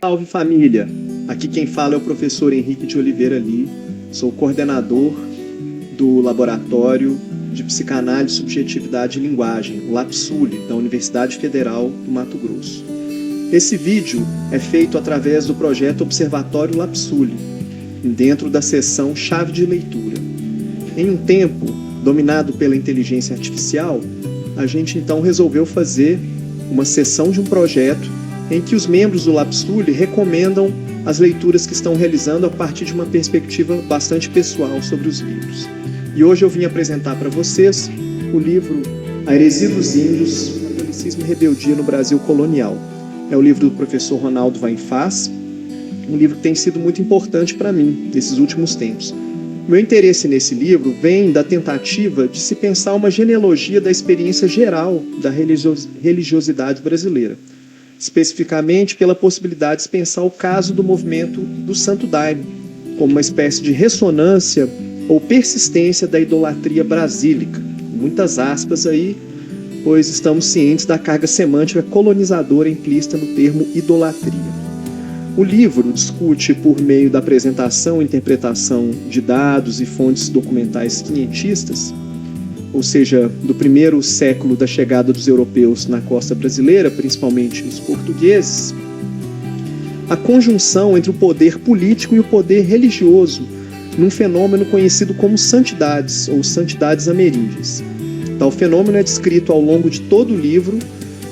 Salve família! Aqui quem fala é o professor Henrique de Oliveira Lee, sou coordenador do Laboratório de Psicanálise, Subjetividade e Linguagem, o LAPSULE, da Universidade Federal do Mato Grosso. Esse vídeo é feito através do projeto Observatório LAPSULE, dentro da seção Chave de Leitura. Em um tempo dominado pela inteligência artificial, a gente então resolveu fazer uma sessão de um projeto em que os membros do LAPSULE recomendam as leituras que estão realizando a partir de uma perspectiva bastante pessoal sobre os livros. E hoje eu vim apresentar para vocês o livro A Heresia dos Índios, Catolicismo e Rebeldia no Brasil Colonial. É o livro do professor Ronaldo Vainfaz, um livro que tem sido muito importante para mim nesses últimos tempos. Meu interesse nesse livro vem da tentativa de se pensar uma genealogia da experiência geral da religiosidade brasileira, especificamente pela possibilidade de se pensar o caso do movimento do Santo Daime, como uma espécie de ressonância ou persistência da idolatria brasílica, com muitas aspas aí, pois estamos cientes da carga semântica colonizadora implícita no termo idolatria. O livro discute, por meio da apresentação e interpretação de dados e fontes documentais quinhentistas, ou seja, do primeiro século da chegada dos europeus na costa brasileira, principalmente os portugueses, a conjunção entre o poder político e o poder religioso num fenômeno conhecido como santidades, ou santidades ameríndias. Tal fenômeno é descrito ao longo de todo o livro,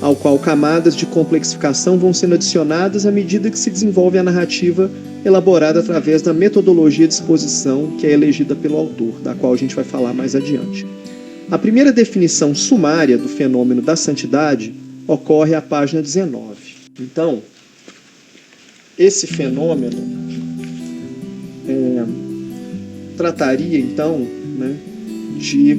ao qual camadas de complexificação vão sendo adicionadas à medida que se desenvolve a narrativa elaborada através da metodologia de exposição que é elegida pelo autor, da qual a gente vai falar mais adiante. A primeira definição sumária do fenômeno da santidade ocorre à página 19. Então, esse fenômeno trataria, então, de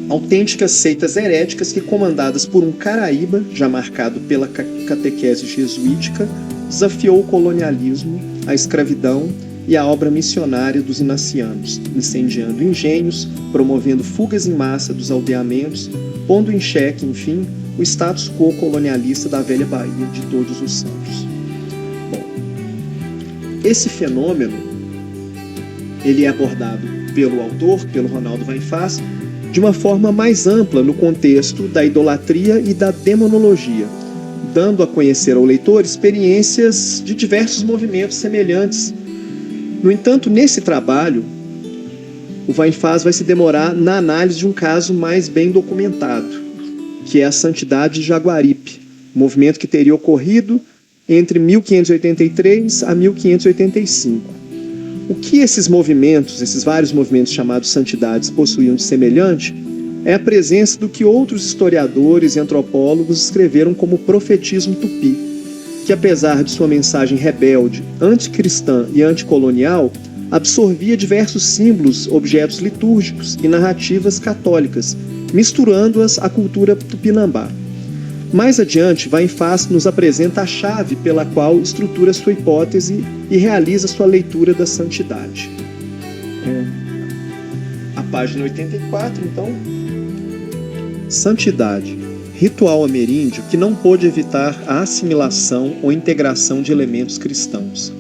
autênticas seitas heréticas que, comandadas por um caraíba, já marcado pela catequese jesuítica, desafiou o colonialismo, a escravidão e a obra missionária dos inacianos, incendiando engenhos, promovendo fugas em massa dos aldeamentos, pondo em xeque, enfim, o status quo colonialista da velha Bahia de Todos os Santos. Bom, esse fenômeno ele é abordado pelo autor, pelo Ronaldo Vainfaz, de uma forma mais ampla no contexto da idolatria e da demonologia, dando a conhecer ao leitor experiências de diversos movimentos semelhantes. No entanto, nesse trabalho, o Vainfaz vai se demorar na análise de um caso mais bem documentado, que é a Santidade de Jaguaripe, movimento que teria ocorrido entre 1583 a 1585. O que esses movimentos, esses vários movimentos chamados santidades, possuíam de semelhante é a presença do que outros historiadores e antropólogos escreveram como profetismo tupi, que apesar de sua mensagem rebelde, anticristã e anticolonial, absorvia diversos símbolos, objetos litúrgicos e narrativas católicas, misturando-as à cultura tupinambá. Mais adiante, Vainfaz nos apresenta a chave pela qual estrutura sua hipótese e realiza sua leitura da santidade. A página 84, então. Santidade. Ritual ameríndio que não pôde evitar a assimilação ou integração de elementos cristãos.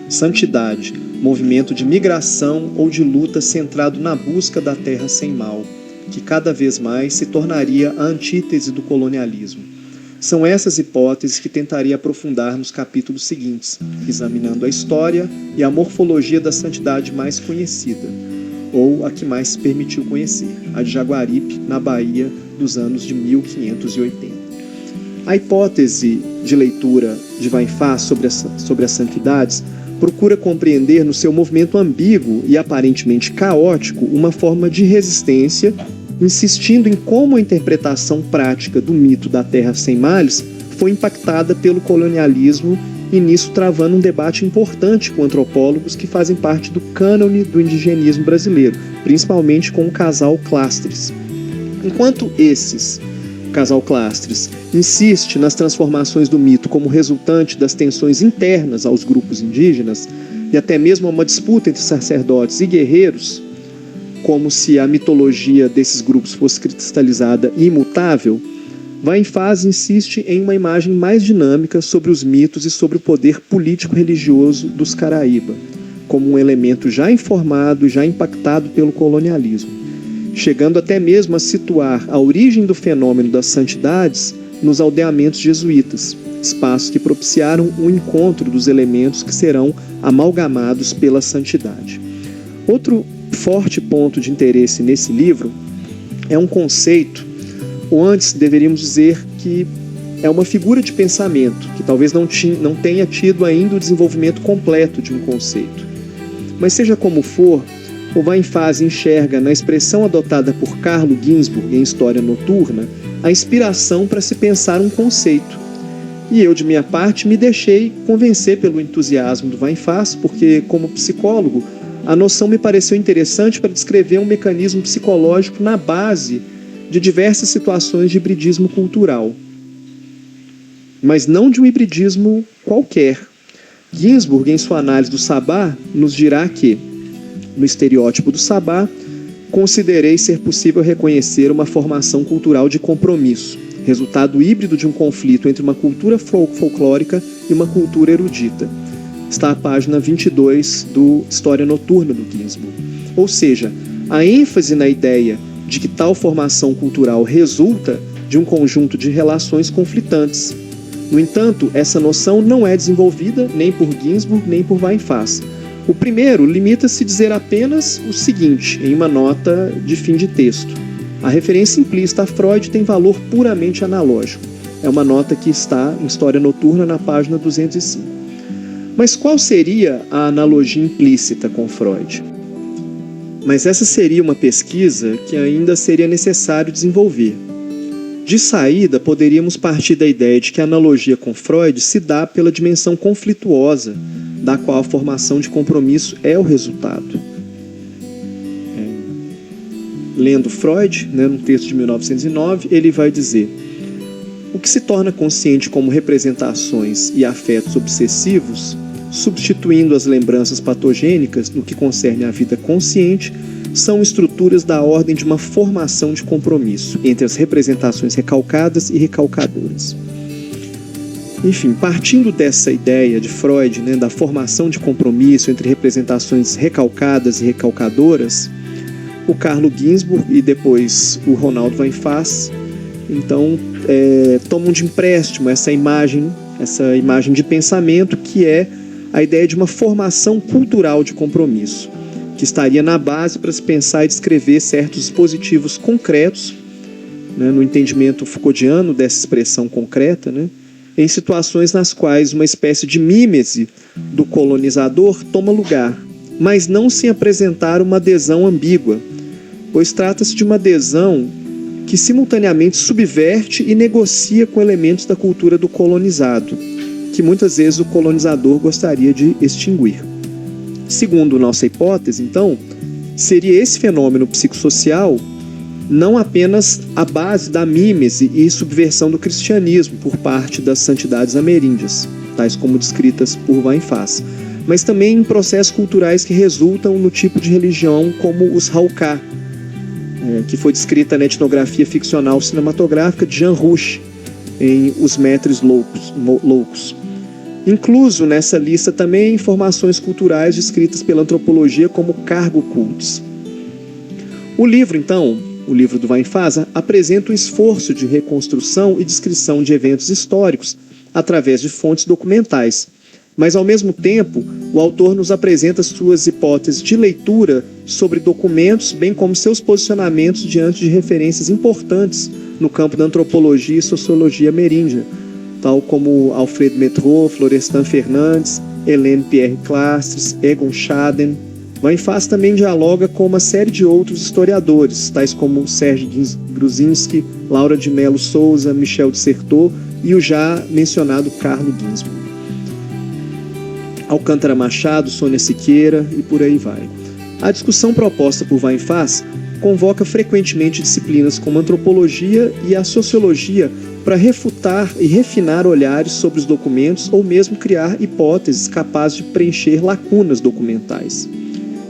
Santidade. Movimento de migração ou de luta centrado na busca da terra sem mal, que cada vez mais se tornaria a antítese do colonialismo. São essas hipóteses que tentaria aprofundar nos capítulos seguintes, examinando a história e a morfologia da santidade mais conhecida, ou a que mais se permitiu conhecer, a de Jaguaripe, na Bahia, dos anos de 1580. A hipótese de leitura de Vainfaz sobre as santidades procura compreender no seu movimento ambíguo e aparentemente caótico uma forma de resistência, insistindo em como a interpretação prática do mito da Terra Sem Males foi impactada pelo colonialismo e nisso travando um debate importante com antropólogos que fazem parte do cânone do indigenismo brasileiro, principalmente com o casal Clastres. Enquanto o casal Clastres, insiste nas transformações do mito como resultante das tensões internas aos grupos indígenas e até mesmo a uma disputa entre sacerdotes e guerreiros, como se a mitologia desses grupos fosse cristalizada e imutável, Vainfaz insiste em uma imagem mais dinâmica sobre os mitos e sobre o poder político-religioso dos Caraíba, como um elemento já informado e já impactado pelo colonialismo, chegando até mesmo a situar a origem do fenômeno das santidades nos aldeamentos jesuítas, espaços que propiciaram o encontro dos elementos que serão amalgamados pela santidade. Outro forte ponto de interesse nesse livro é um conceito, ou antes deveríamos dizer que é uma figura de pensamento, que talvez não tenha tido ainda o desenvolvimento completo de um conceito. Mas seja como for, o Vainfaz enxerga na expressão adotada por Carlo Ginzburg em História Noturna a inspiração para se pensar um conceito. E eu, de minha parte, me deixei convencer pelo entusiasmo do Vainfaz, porque, como psicólogo, a noção me pareceu interessante para descrever um mecanismo psicológico na base de diversas situações de hibridismo cultural. Mas não de um hibridismo qualquer. Ginzburg, em sua análise do Sabá, nos dirá que, no estereótipo do Sabá, considerei ser possível reconhecer uma formação cultural de compromisso, resultado híbrido de um conflito entre uma cultura folclórica e uma cultura erudita. Está a página 22 do História Noturna do Ginzburg. Ou seja, a ênfase na ideia de que tal formação cultural resulta de um conjunto de relações conflitantes. No entanto, essa noção não é desenvolvida nem por Ginzburg nem por Vainfaz. O primeiro limita-se a dizer apenas o seguinte, em uma nota de fim de texto. A referência implícita a Freud tem valor puramente analógico. É uma nota que está em História Noturna na página 205. Mas qual seria a analogia implícita com Freud? Mas essa seria uma pesquisa que ainda seria necessário desenvolver. De saída, poderíamos partir da ideia de que a analogia com Freud se dá pela dimensão conflituosa, da qual a formação de compromisso é o resultado. Lendo Freud, num texto de 1909, ele vai dizer: o que se torna consciente como representações e afetos obsessivos, substituindo as lembranças patogênicas no que concerne à vida consciente, são estruturas da ordem de uma formação de compromisso entre as representações recalcadas e recalcadoras. Enfim, partindo dessa ideia de Freud, da formação de compromisso entre representações recalcadas e recalcadoras, o Carlo Ginzburg e depois o Ronald Vainfaz, então, tomam de empréstimo essa imagem de pensamento que é a ideia de uma formação cultural de compromisso, que estaria na base para se pensar e descrever certos dispositivos concretos, no entendimento Foucauldiano dessa expressão concreta, em situações nas quais uma espécie de mímese do colonizador toma lugar, mas não sem apresentar uma adesão ambígua, pois trata-se de uma adesão que simultaneamente subverte e negocia com elementos da cultura do colonizado, que muitas vezes o colonizador gostaria de extinguir. Segundo nossa hipótese, então, seria esse fenômeno psicossocial não apenas a base da mímese e subversão do cristianismo por parte das santidades ameríndias, tais como descritas por Vainfaz, mas também em processos culturais que resultam no tipo de religião como os Hauká, que foi descrita na etnografia ficcional cinematográfica de Jean Rouch, em Os Maîtres Loucos. Incluso nessa lista também informações culturais descritas pela antropologia como cargo cultos. O livro, então, o livro do Vainfaz, apresenta um esforço de reconstrução e descrição de eventos históricos através de fontes documentais, mas, ao mesmo tempo, o autor nos apresenta suas hipóteses de leitura sobre documentos, bem como seus posicionamentos diante de referências importantes no campo da antropologia e sociologia ameríndia, tal como Alfred Métraux, Florestan Fernandes, Hélène Pierre Clastres, Egon Schaden. Vainfaz também dialoga com uma série de outros historiadores, tais como Serge Gruzinski, Laura de Mello Souza, Michel de Certeau e o já mencionado Carlo Ginzburg. Alcântara Machado, Sônia Siqueira e por aí vai. A discussão proposta por Vainfaz convoca frequentemente disciplinas como a antropologia e a sociologia para refutar e refinar olhares sobre os documentos ou mesmo criar hipóteses capazes de preencher lacunas documentais.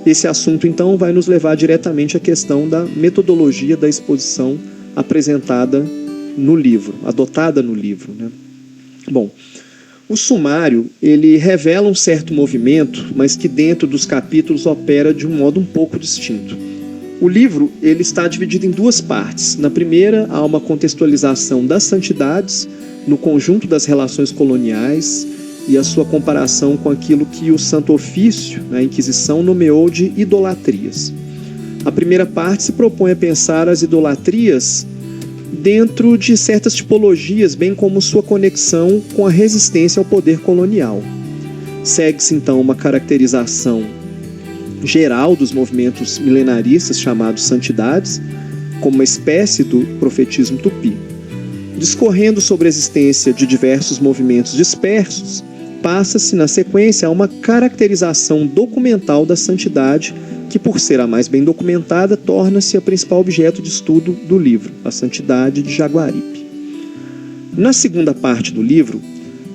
Esse assunto, então, vai nos levar diretamente à questão da metodologia da exposição apresentada no livro, adotada no livro, né? Bom, o sumário, ele revela um certo movimento, mas que dentro dos capítulos opera de um modo um pouco distinto. O livro, ele está dividido em duas partes. Na primeira, há uma contextualização das santidades no conjunto das relações coloniais e a sua comparação com aquilo que o Santo Ofício, a Inquisição, nomeou de idolatrias. A primeira parte se propõe a pensar as idolatrias dentro de certas tipologias, bem como sua conexão com a resistência ao poder colonial. Segue-se, então, uma caracterização geral dos movimentos milenaristas chamados santidades, como uma espécie do profetismo tupi. Discorrendo sobre a existência de diversos movimentos dispersos, passa-se, na sequência, a uma caracterização documental da santidade, que, por ser a mais bem documentada, torna-se a principal objeto de estudo do livro, a Santidade de Jaguaribe. Na segunda parte do livro,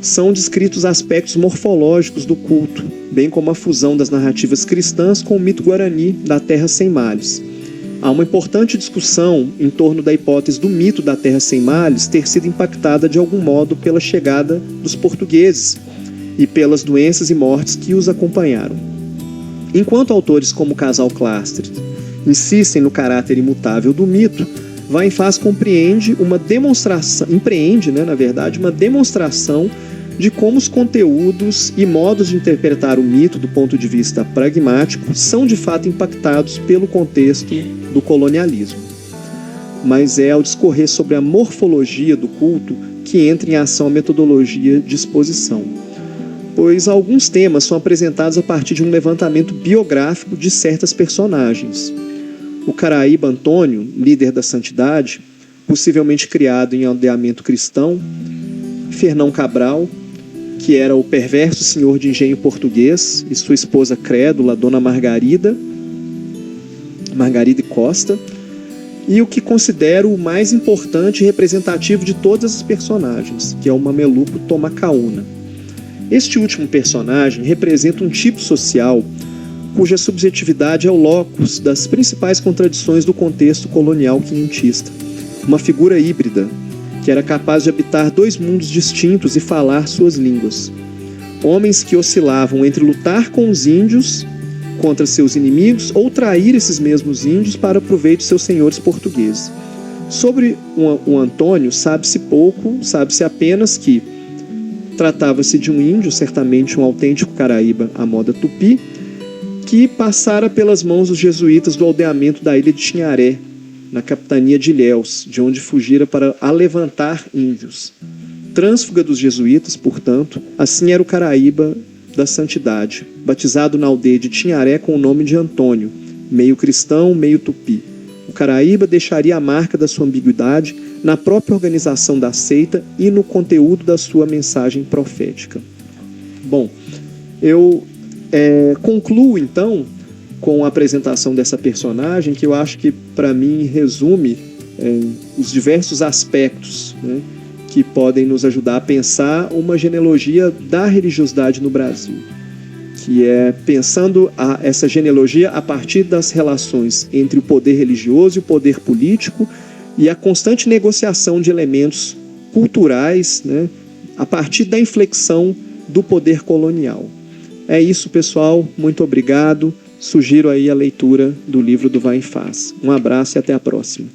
são descritos aspectos morfológicos do culto, bem como a fusão das narrativas cristãs com o mito guarani da Terra Sem Males. Há uma importante discussão em torno da hipótese do mito da Terra Sem Males ter sido impactada de algum modo pela chegada dos portugueses e pelas doenças e mortes que os acompanharam. Enquanto autores como o Casal Clastres insistem no caráter imutável do mito, Vainfaz empreende uma demonstração de como os conteúdos e modos de interpretar o mito do ponto de vista pragmático são de fato impactados pelo contexto do colonialismo. Mas é ao discorrer sobre a morfologia do culto que entra em ação a metodologia de exposição, pois alguns temas são apresentados a partir de um levantamento biográfico de certas personagens. O Caraíba Antônio, líder da santidade, possivelmente criado em aldeamento cristão; Fernão Cabral, que era o perverso senhor de engenho português, e sua esposa crédula, Dona Margarida Costa; e o que considero o mais importante e representativo de todas as personagens, que é o mameluco Tomacaúna. Este último personagem representa um tipo social cuja subjetividade é o locus das principais contradições do contexto colonial quinhentista. Uma figura híbrida, que era capaz de habitar dois mundos distintos e falar suas línguas. Homens que oscilavam entre lutar com os índios contra seus inimigos ou trair esses mesmos índios para proveito de seus senhores portugueses. Sobre o Antônio, sabe-se pouco, sabe-se apenas que tratava-se de um índio, certamente um autêntico caraíba à moda tupi, que passara pelas mãos dos jesuítas do aldeamento da ilha de Tinharé, na capitania de Ilhéus, de onde fugira para alevantar índios. Trânsfuga dos jesuítas, portanto, assim era o caraíba da santidade, batizado na aldeia de Tinharé com o nome de Antônio, meio cristão, meio tupi. O caraíba deixaria a marca da sua ambiguidade na própria organização da seita e no conteúdo da sua mensagem profética. Bom, eu concluo então com a apresentação dessa personagem, que eu acho que, para mim, resume os diversos aspectos, né, que podem nos ajudar a pensar uma genealogia da religiosidade no Brasil, que é pensando essa genealogia a partir das relações entre o poder religioso e o poder político e a constante negociação de elementos culturais, né, a partir da inflexão do poder colonial. É isso, pessoal. Muito obrigado. Sugiro aí a leitura do livro do Vainfaz. Um abraço e até a próxima.